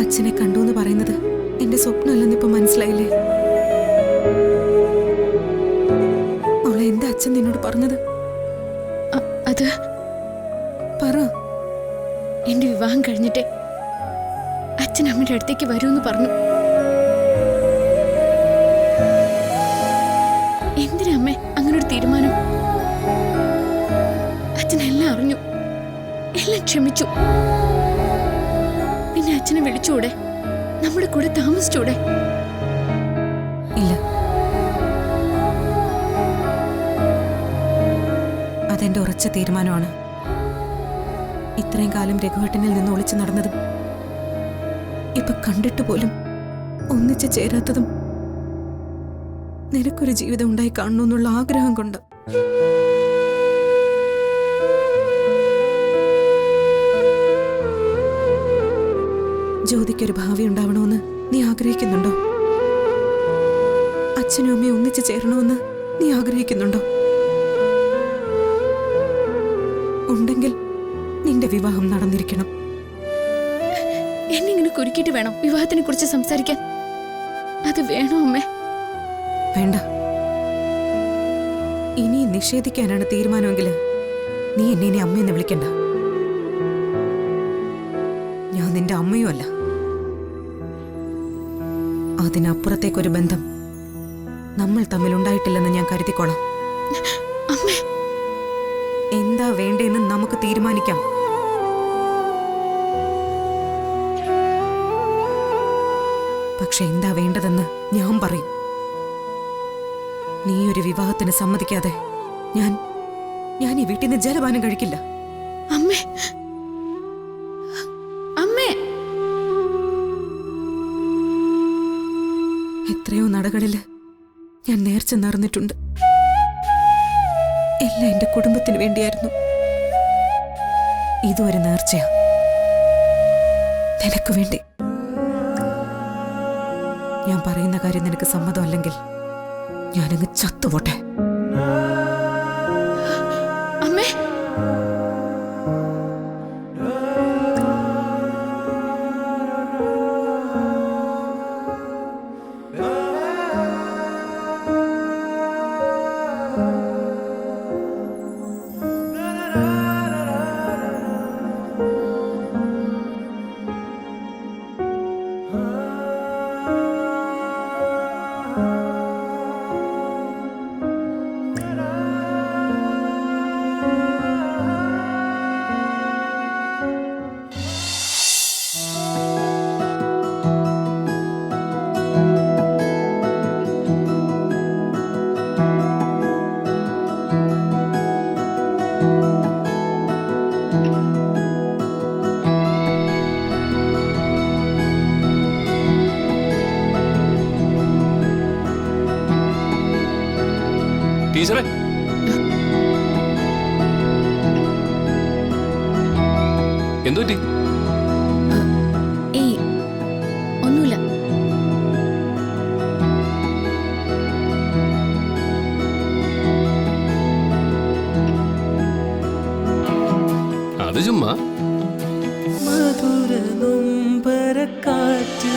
അച്ഛനെ കണ്ടു എന്ന് പറയുന്നത് എന്റെ സ്വപ്നമല്ലെന്ന് ഇപ്പൊ മനസ്സിലായില്ലേ? അവളെ എന്താ അച്ഛൻ നിന്നോട് പറഞ്ഞത്? അത് പറ. എന്റെ വിവാഹം കഴിഞ്ഞിട്ടേ അച്ഛൻ അമ്മയുടെ അടുത്തേക്ക് വരൂന്ന് പറഞ്ഞു. എന്തിനാ അമ്മേ അങ്ങനൊരു തീരുമാനം? അച്ഛൻ എല്ലാം അറിഞ്ഞു, എല്ലാം ക്ഷമിച്ചു. പിന്നെ അച്ഛനെ വിളിച്ചൂടെ? നമ്മുടെ കൂടെ താമസിച്ചൂടെ? ഇല്ല, അതെന്റെ ഉറച്ച തീരുമാനമാണ്. ഇത്രയും കാലം രഘുവേട്ടനിൽ നിന്ന് ഒളിച്ചു നടന്നതും ഇപ്പൊ കണ്ടിട്ട് പോലും ഒന്നിച്ചു ചേരാത്തതും നിനക്കൊരു ജീവിതം ഉണ്ടായി കാണണമെന്നുള്ള ആഗ്രഹം കൊണ്ട്. ജ്യോതിക്കൊരു ഭാവി ഉണ്ടാവണമെന്ന് നീ ആഗ്രഹിക്കുന്നുണ്ടോ? അച്ഛനും അമ്മയും ഒന്നിച്ചു ചേരണമെന്ന് നീ ആഗ്രഹിക്കുന്നുണ്ടോ? ഉണ്ടെങ്കിൽ നിന്റെ വിവാഹം നടന്നിരിക്കണം. എന്നിങ്ങനെ കുരുക്കിട്ട് വേണം വിവാഹത്തിനെ കുറിച്ച് സംസാരിക്കാൻ. അത് വേണോ അമ്മേ? വേണ്ട. ഇനി നിഷേധിക്കാനാണ് തീരുമാനമെങ്കിൽ നീ എന്നെ ഇനി അമ്മയെന്ന് വിളിക്കണ്ട. ഞാൻ നിന്റെ അമ്മയും അല്ല. അതിനപ്പുറത്തേക്കൊരു ബന്ധം നമ്മൾ തമ്മിലുണ്ടായിട്ടില്ലെന്ന് ഞാൻ കരുതിക്കോളാം. അമ്മേ, എന്താ വേണ്ടേന്ന് നമുക്ക് തീരുമാനിക്കാം. പക്ഷെ എന്താ വേണ്ടതെന്ന് ഞാൻ പറയും. നീ ഒരു വിവാഹത്തിന് സമ്മതിക്കാതെ ഞാൻ ഈ വീട്ടിൽ നിന്ന് ജലപാനം കഴിക്കില്ല. അമ്മേ, അമ്മേ. എത്രയോ നടകളില് ഞാൻ നേർച്ച നേർന്നിട്ടുണ്ട്. എല്ലാം എന്റെ കുടുംബത്തിന് വേണ്ടിയായിരുന്നു. ഇതുവരെ നേർച്ചയാ നിനക്ക് വേണ്ടി. ഞാൻ പറയുന്ന കാര്യം നിനക്ക് സമ്മതമല്ലെങ്കിൽ ഞാനങ്ങ് ചത്തുപോട്ടെ. അമ്മേ, ടീച്ചറെ, എന്തു പറ്റി? ഏയ് ഒന്നുമില്ല. അത് ചുമ്മാ. മധുര നൊമ്പരക്കാറ്റ്